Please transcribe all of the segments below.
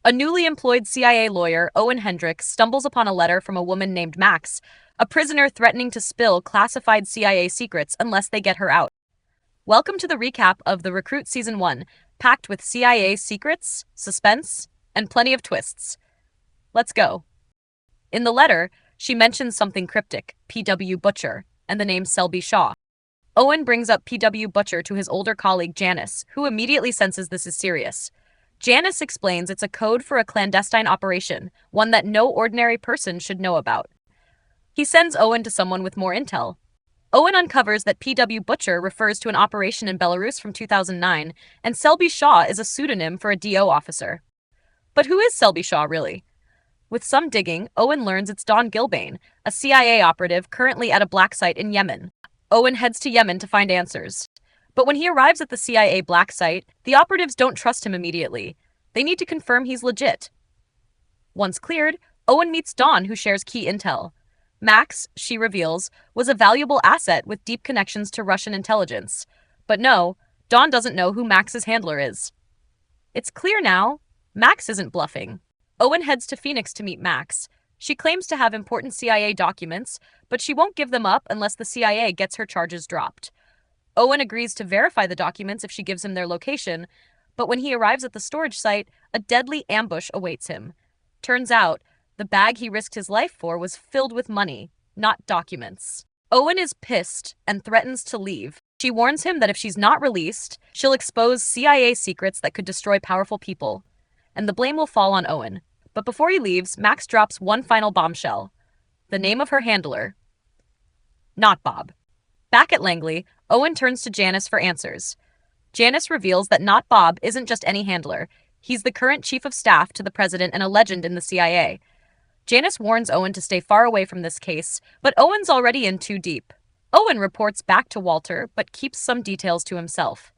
A newly employed CIA lawyer, Owen Hendricks, stumbles upon a letter from a woman named Max, a prisoner threatening to spill classified CIA secrets unless they get her out. Welcome to the recap of The Recruit Season 1, packed with CIA secrets, suspense, and plenty of twists. Let's go. In the letter, she mentions something cryptic, P.W. Butcher, and the name Selby Shaw. Owen brings up P.W. Butcher to his older colleague Janice, who immediately senses this is serious. Janice explains it's a code for a clandestine operation, one that no ordinary person should know about. He sends Owen to someone with more intel. Owen uncovers that P.W. Butcher refers to an operation in Belarus from 2009, and Selby Shaw is a pseudonym for a DO officer. But who is Selby Shaw, really? With some digging, Owen learns it's Don Gilbane, a CIA operative currently at a black site in Yemen. Owen heads to Yemen to find answers. But when he arrives at the CIA black site, the operatives don't trust him immediately. They need to confirm he's legit. Once cleared, Owen meets Don, who shares key intel. Max, she reveals, was a valuable asset with deep connections to Russian intelligence. But no, Don doesn't know who Max's handler is. It's clear now, Max isn't bluffing. Owen heads to Phoenix to meet Max. She claims to have important CIA documents, but she won't give them up unless the CIA gets her charges dropped. Owen agrees to verify the documents if she gives him their location, but when he arrives at the storage site, a deadly ambush awaits him. Turns out, the bag he risked his life for was filled with money, not documents. Owen is pissed and threatens to leave. She warns him that if she's not released, she'll expose CIA secrets that could destroy powerful people, and the blame will fall on Owen. But before he leaves, Max drops one final bombshell. The name of her handler. Not Bob. Back at Langley, Owen turns to Janice for answers. Janice reveals that Not Bob isn't just any handler. He's the current chief of staff to the president and a legend in the CIA. Janice warns Owen to stay far away from this case, but Owen's already in too deep. Owen reports back to Walter, but keeps some details to himself.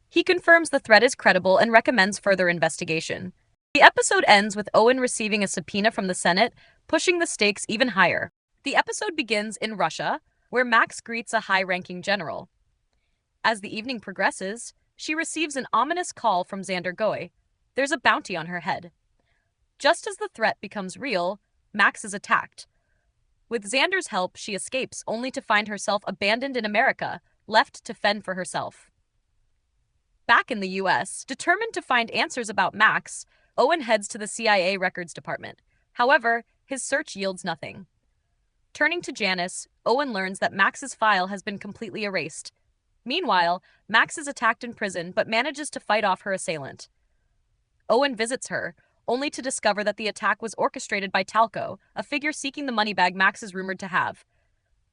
He confirms the threat is credible and recommends further investigation. The episode ends with Owen receiving a subpoena from the Senate, pushing the stakes even higher. The episode begins in Russia, where Max greets a high-ranking general. As the evening progresses, she receives an ominous call from Xander Goy. There's a bounty on her head. Just as the threat becomes real, Max is attacked. With Xander's help, she escapes, only to find herself abandoned in America, left to fend for herself. Back in the US, determined to find answers about Max, Owen heads to the CIA records department. However, his search yields nothing. Turning to Janice, Owen learns that Max's file has been completely erased. Meanwhile, Max is attacked in prison but manages to fight off her assailant. Owen visits her, only to discover that the attack was orchestrated by Talco, a figure seeking the money bag Max is rumored to have.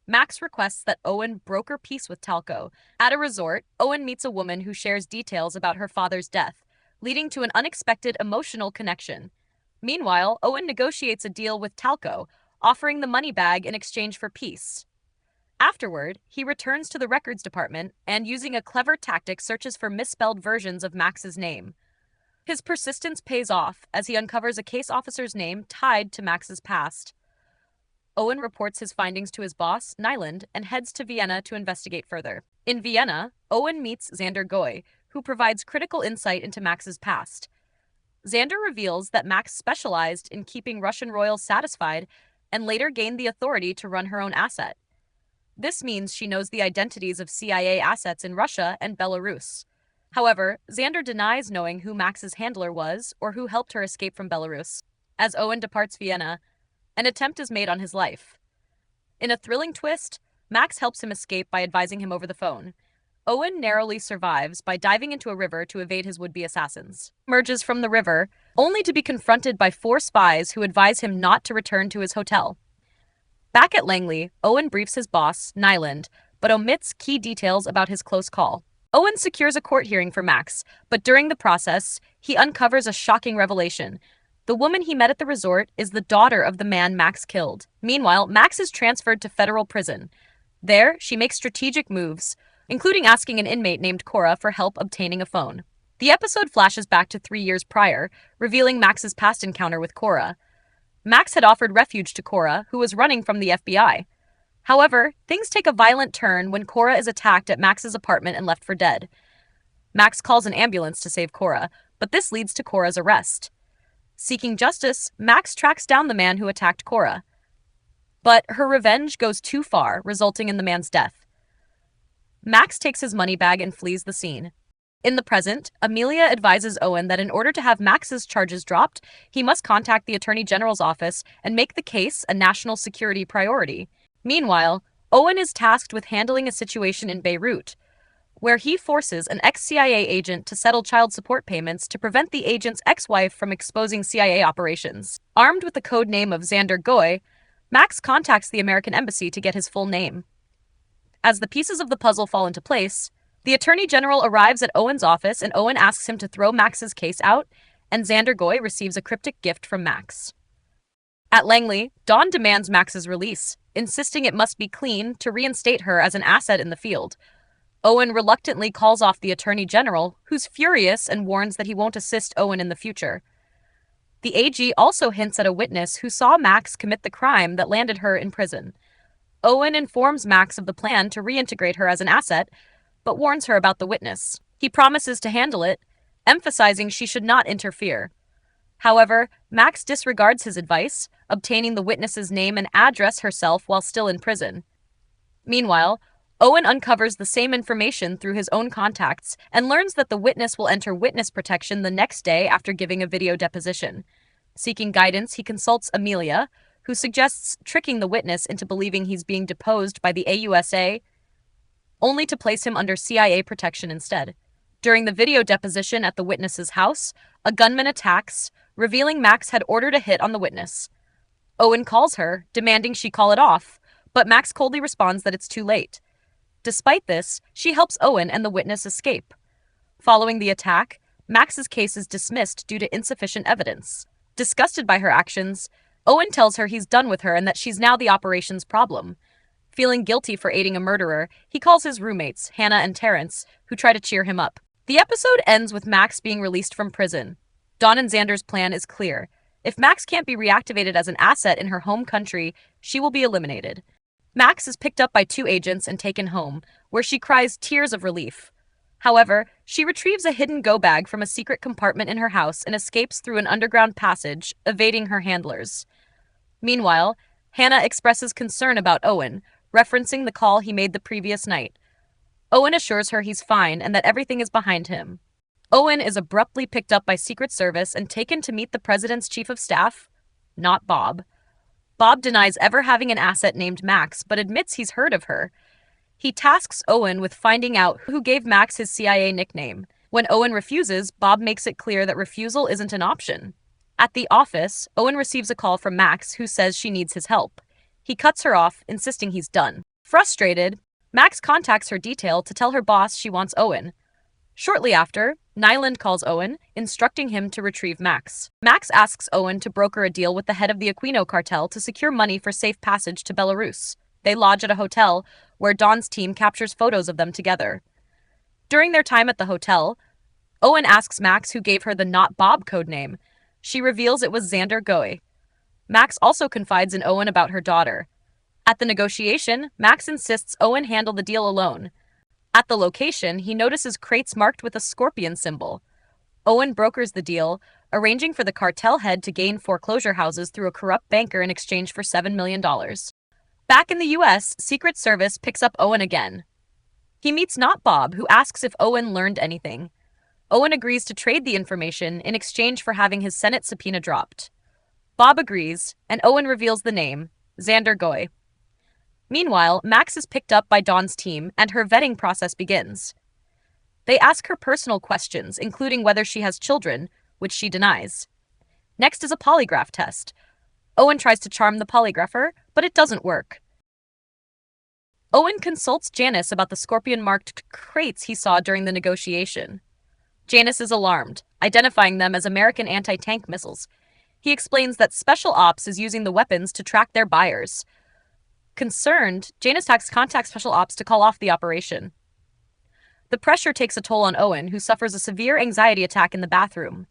Max requests that Owen broker peace with Talco. At a resort, Owen meets a woman who shares details about her father's death, leading to an unexpected emotional connection. Meanwhile, Owen negotiates a deal with Talco, offering the money bag in exchange for peace. Afterward, he returns to the records department and, using a clever tactic, searches for misspelled versions of Max's name. His persistence pays off as he uncovers a case officer's name tied to Max's past. Owen reports his findings to his boss, Nyland, and heads to Vienna to investigate further. In Vienna, Owen meets Xander Goy, who provides critical insight into Max's past. Xander reveals that Max specialized in keeping Russian royals satisfied and later gained the authority to run her own asset. This means she knows the identities of CIA assets in Russia and Belarus. However, Xander denies knowing who Max's handler was or who helped her escape from Belarus. As Owen departs Vienna, an attempt is made on his life. In a thrilling twist, Max helps him escape by advising him over the phone. Owen narrowly survives by diving into a river to evade his would-be assassins. He emerges from the river, only to be confronted by 4 spies who advise him not to return to his hotel. Back at Langley, Owen briefs his boss, Nyland, but omits key details about his close call. Owen secures a court hearing for Max, but during the process, he uncovers a shocking revelation. The woman he met at the resort is the daughter of the man Max killed. Meanwhile, Max is transferred to federal prison. There, she makes strategic moves, including asking an inmate named Cora for help obtaining a phone. The episode flashes back to 3 years prior, revealing Max's past encounter with Cora. Max had offered refuge to Cora, who was running from the FBI. However, things take a violent turn when Cora is attacked at Max's apartment and left for dead. Max calls an ambulance to save Cora, but this leads to Cora's arrest. Seeking justice, Max tracks down the man who attacked Cora. But her revenge goes too far, resulting in the man's death. Max takes his money bag and flees the scene. In the present, Amelia advises Owen that in order to have Max's charges dropped, he must contact the Attorney General's office and make the case a national security priority. Meanwhile, Owen is tasked with handling a situation in Beirut, where he forces an ex-CIA agent to settle child support payments to prevent the agent's ex-wife from exposing CIA operations. Armed with the code name of Xander Goy, Max contacts the American embassy to get his full name. As the pieces of the puzzle fall into place, the Attorney General arrives at Owen's office and Owen asks him to throw Max's case out, and Xander Goy receives a cryptic gift from Max. At Langley, Dawn demands Max's release, insisting it must be clean to reinstate her as an asset in the field. Owen reluctantly calls off the Attorney General, who's furious and warns that he won't assist Owen in the future. The AG also hints at a witness who saw Max commit the crime that landed her in prison. Owen informs Max of the plan to reintegrate her as an asset, but warns her about the witness. He promises to handle it, emphasizing she should not interfere. However, Max disregards his advice, obtaining the witness's name and address herself while still in prison. Meanwhile, Owen uncovers the same information through his own contacts and learns that the witness will enter witness protection the next day after giving a video deposition. Seeking guidance, he consults Amelia, who suggests tricking the witness into believing he's being deposed by the AUSA, only to place him under CIA protection instead. During the video deposition at the witness's house, a gunman attacks, revealing Max had ordered a hit on the witness. Owen calls her, demanding she call it off, but Max coldly responds that it's too late. Despite this, she helps Owen and the witness escape. Following the attack, Max's case is dismissed due to insufficient evidence. Disgusted by her actions, Owen tells her he's done with her and that she's now the operation's problem. Feeling guilty for aiding a murderer, he calls his roommates, Hannah and Terrence, who try to cheer him up. The episode ends with Max being released from prison. Dawn and Xander's plan is clear. If Max can't be reactivated as an asset in her home country, she will be eliminated. Max is picked up by two agents and taken home, where she cries tears of relief. However, she retrieves a hidden go bag from a secret compartment in her house and escapes through an underground passage, evading her handlers. Meanwhile, Hannah expresses concern about Owen, referencing the call he made the previous night. Owen assures her he's fine and that everything is behind him. Owen is abruptly picked up by Secret Service and taken to meet the president's chief of staff, not Bob. Bob denies ever having an asset named Max, but admits he's heard of her. He tasks Owen with finding out who gave Max his CIA nickname. When Owen refuses, Bob makes it clear that refusal isn't an option. At the office, Owen receives a call from Max, who says she needs his help. He cuts her off, insisting he's done. Frustrated, Max contacts her detail to tell her boss she wants Owen. Shortly after, Nyland calls Owen, instructing him to retrieve Max. Max asks Owen to broker a deal with the head of the Aquino cartel to secure money for safe passage to Belarus. They lodge at a hotel, where Dawn's team captures photos of them together. During their time at the hotel, Owen asks Max who gave her the Not Bob codename. She reveals it was Xander Goy. Max also confides in Owen about her daughter. At the negotiation, Max insists Owen handle the deal alone. At the location, he notices crates marked with a scorpion symbol. Owen brokers the deal, arranging for the cartel head to gain foreclosure houses through a corrupt banker in exchange for $7 million. Back in the US, Secret Service picks up Owen again. He meets Not Bob, who asks if Owen learned anything. Owen agrees to trade the information in exchange for having his Senate subpoena dropped. Bob agrees, and Owen reveals the name, Xander Goy. Meanwhile, Max is picked up by Dawn's team, and her vetting process begins. They ask her personal questions, including whether she has children, which she denies. Next is a polygraph test. Owen tries to charm the polygrapher, but it doesn't work. Owen consults Janice about the scorpion-marked crates he saw during the negotiation. Janice is alarmed, identifying them as American anti-tank missiles. He explains that Special Ops is using the weapons to track their buyers. Concerned, Janice contacts Special Ops to call off the operation. The pressure takes a toll on Owen, who suffers a severe anxiety attack in the bathroom.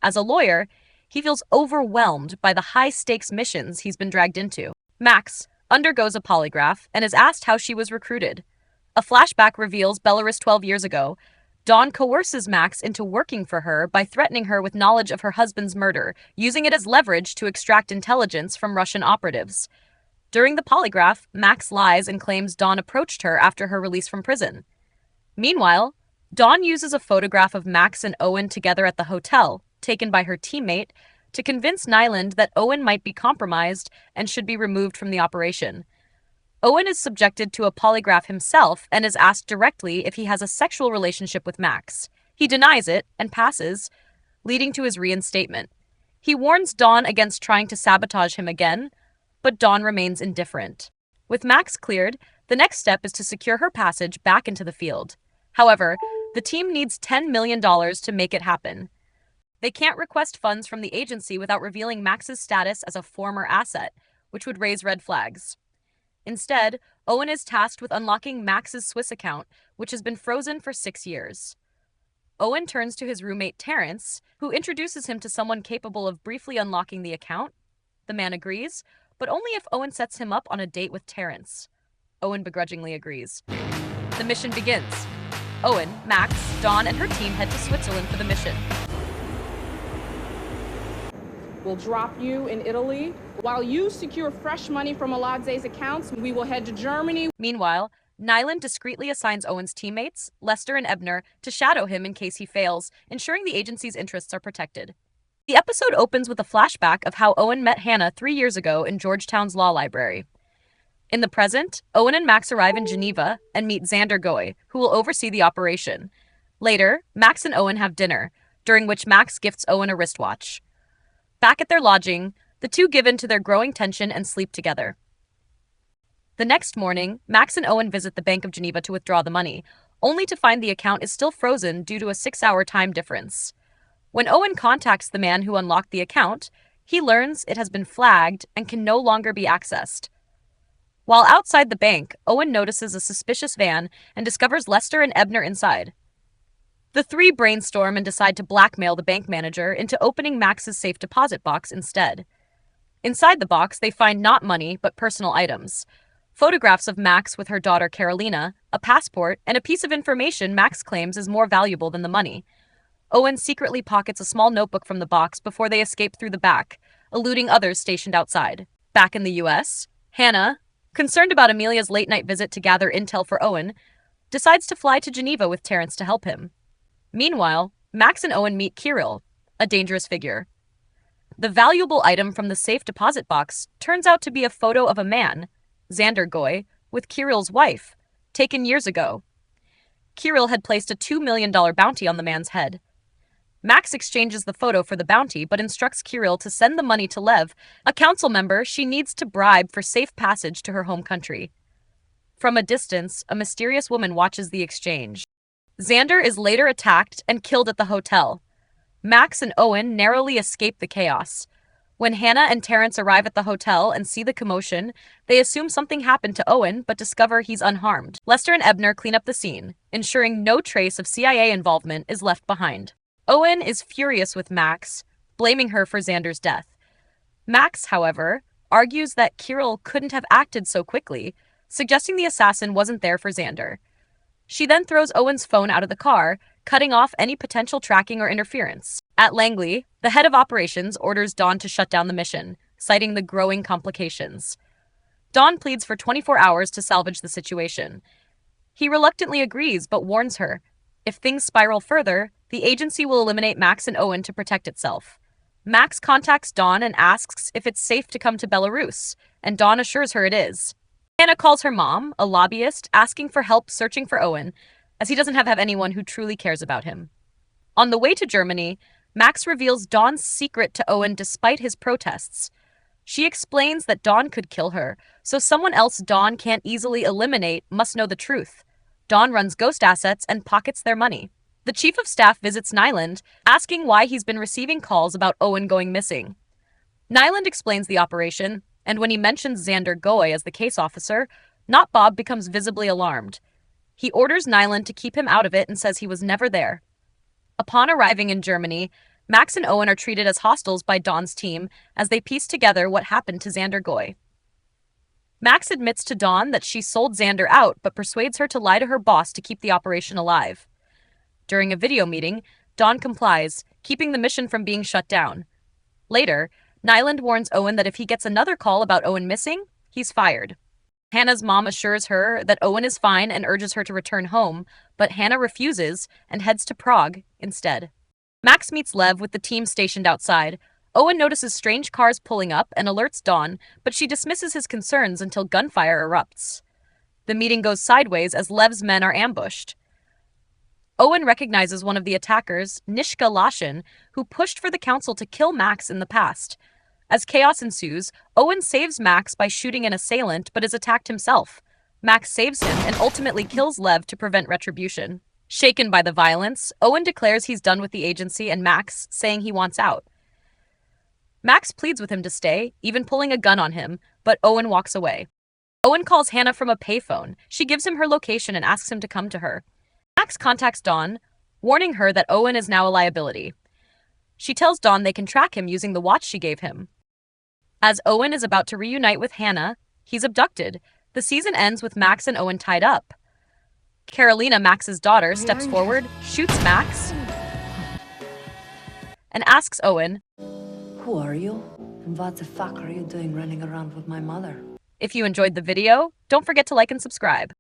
As a lawyer, he feels overwhelmed by the high-stakes missions he's been dragged into. Max undergoes a polygraph and is asked how she was recruited. A flashback reveals Belarus 12 years ago. Dawn coerces Max into working for her by threatening her with knowledge of her husband's murder, using it as leverage to extract intelligence from Russian operatives. During the polygraph, Max lies and claims Dawn approached her after her release from prison. Meanwhile, Dawn uses a photograph of Max and Owen together at the hotel, taken by her teammate, to convince Nyland that Owen might be compromised and should be removed from the operation. Owen is subjected to a polygraph himself and is asked directly if he has a sexual relationship with Max. He denies it and passes, leading to his reinstatement. He warns Dawn against trying to sabotage him again, but Dawn remains indifferent. With Max cleared, the next step is to secure her passage back into the field. However, the team needs $10 million to make it happen. They can't request funds from the agency without revealing Max's status as a former asset, which would raise red flags. Instead, Owen is tasked with unlocking Max's Swiss account, which has been frozen for 6 years. Owen turns to his roommate Terrence, who introduces him to someone capable of briefly unlocking the account. The man agrees, but only if Owen sets him up on a date with Terrence. Owen begrudgingly agrees. The mission begins. Owen, Max, Dawn, and her team head to Switzerland for the mission. We'll drop you in Italy. While you secure fresh money from Meladze's accounts, we will head to Germany. Meanwhile, Nyland discreetly assigns Owen's teammates, Lester and Ebner, to shadow him in case he fails, ensuring the agency's interests are protected. The episode opens with a flashback of how Owen met Hannah 3 years ago in Georgetown's law library. In the present, Owen and Max arrive in Geneva and meet Xander Goy, who will oversee the operation. Later, Max and Owen have dinner, during which Max gifts Owen a wristwatch. Back at their lodging, the two give in to their growing tension and sleep together. The next morning, Max and Owen visit the Bank of Geneva to withdraw the money, only to find the account is still frozen due to a 6-hour time difference. When Owen contacts the man who unlocked the account, he learns it has been flagged and can no longer be accessed. While outside the bank, Owen notices a suspicious van and discovers Lester and Ebner inside. The three brainstorm and decide to blackmail the bank manager into opening Max's safe deposit box instead. Inside the box, they find not money, but personal items. Photographs of Max with her daughter Carolina, a passport, and a piece of information Max claims is more valuable than the money. Owen secretly pockets a small notebook from the box before they escape through the back, eluding others stationed outside. Back in the U.S., Hannah, concerned about Amelia's late-night visit to gather intel for Owen, decides to fly to Geneva with Terrence to help him. Meanwhile, Max and Owen meet Kirill, a dangerous figure. The valuable item from the safe deposit box turns out to be a photo of a man, Xander Goy, with Kirill's wife, taken years ago. Kirill had placed a $2 million bounty on the man's head. Max exchanges the photo for the bounty, but instructs Kirill to send the money to Lev, a council member she needs to bribe for safe passage to her home country. From a distance, a mysterious woman watches the exchange. Xander is later attacked and killed at the hotel. Max and Owen narrowly escape the chaos. When Hannah and Terrence arrive at the hotel and see the commotion, they assume something happened to Owen but discover he's unharmed. Lester and Ebner clean up the scene, ensuring no trace of CIA involvement is left behind. Owen is furious with Max, blaming her for Xander's death. Max, however, argues that Kirill couldn't have acted so quickly, suggesting the assassin wasn't there for Xander. She then throws Owen's phone out of the car, cutting off any potential tracking or interference. At Langley, the head of operations orders Dawn to shut down the mission, citing the growing complications. Dawn pleads for 24 hours to salvage the situation. He reluctantly agrees, but warns her, if things spiral further, the agency will eliminate Max and Owen to protect itself. Max contacts Dawn and asks if it's safe to come to Belarus, and Dawn assures her it is. Hannah calls her mom, a lobbyist, asking for help searching for Owen, as he doesn't have anyone who truly cares about him. On the way to Germany, Max reveals Dawn's secret to Owen despite his protests. She explains that Dawn could kill her, so someone else Dawn can't easily eliminate must know the truth. Dawn runs ghost assets and pockets their money. The chief of staff visits Nyland, asking why he's been receiving calls about Owen going missing. Nyland explains the operation, and when he mentions Xander Goy as the case officer, Not Bob becomes visibly alarmed. He orders Nyland to keep him out of it and says he was never there. Upon arriving in Germany, Max and Owen are treated as hostiles by Dawn's team as they piece together what happened to Xander Goy. Max admits to Dawn that she sold Xander out but persuades her to lie to her boss to keep the operation alive. During a video meeting, Dawn complies, keeping the mission from being shut down. Later, Nyland warns Owen that if he gets another call about Owen missing, he's fired. Hannah's mom assures her that Owen is fine and urges her to return home, but Hannah refuses and heads to Prague instead. Max meets Lev with the team stationed outside. Owen notices strange cars pulling up and alerts Dawn, but she dismisses his concerns until gunfire erupts. The meeting goes sideways as Lev's men are ambushed. Owen recognizes one of the attackers, Nishka Lashin, who pushed for the council to kill Max in the past. As chaos ensues, Owen saves Max by shooting an assailant but is attacked himself. Max saves him and ultimately kills Lev to prevent retribution. Shaken by the violence, Owen declares he's done with the agency and Max, saying he wants out. Max pleads with him to stay, even pulling a gun on him, but Owen walks away. Owen calls Hannah from a payphone. She gives him her location and asks him to come to her. Max contacts Dawn, warning her that Owen is now a liability. She tells Dawn they can track him using the watch she gave him. As Owen is about to reunite with Hannah, he's abducted. The season ends with Max and Owen tied up. Carolina, Max's daughter, steps forward, shoots Max, and asks Owen, "Who are you? And what the fuck are you doing running around with my mother?" If you enjoyed the video, don't forget to like and subscribe.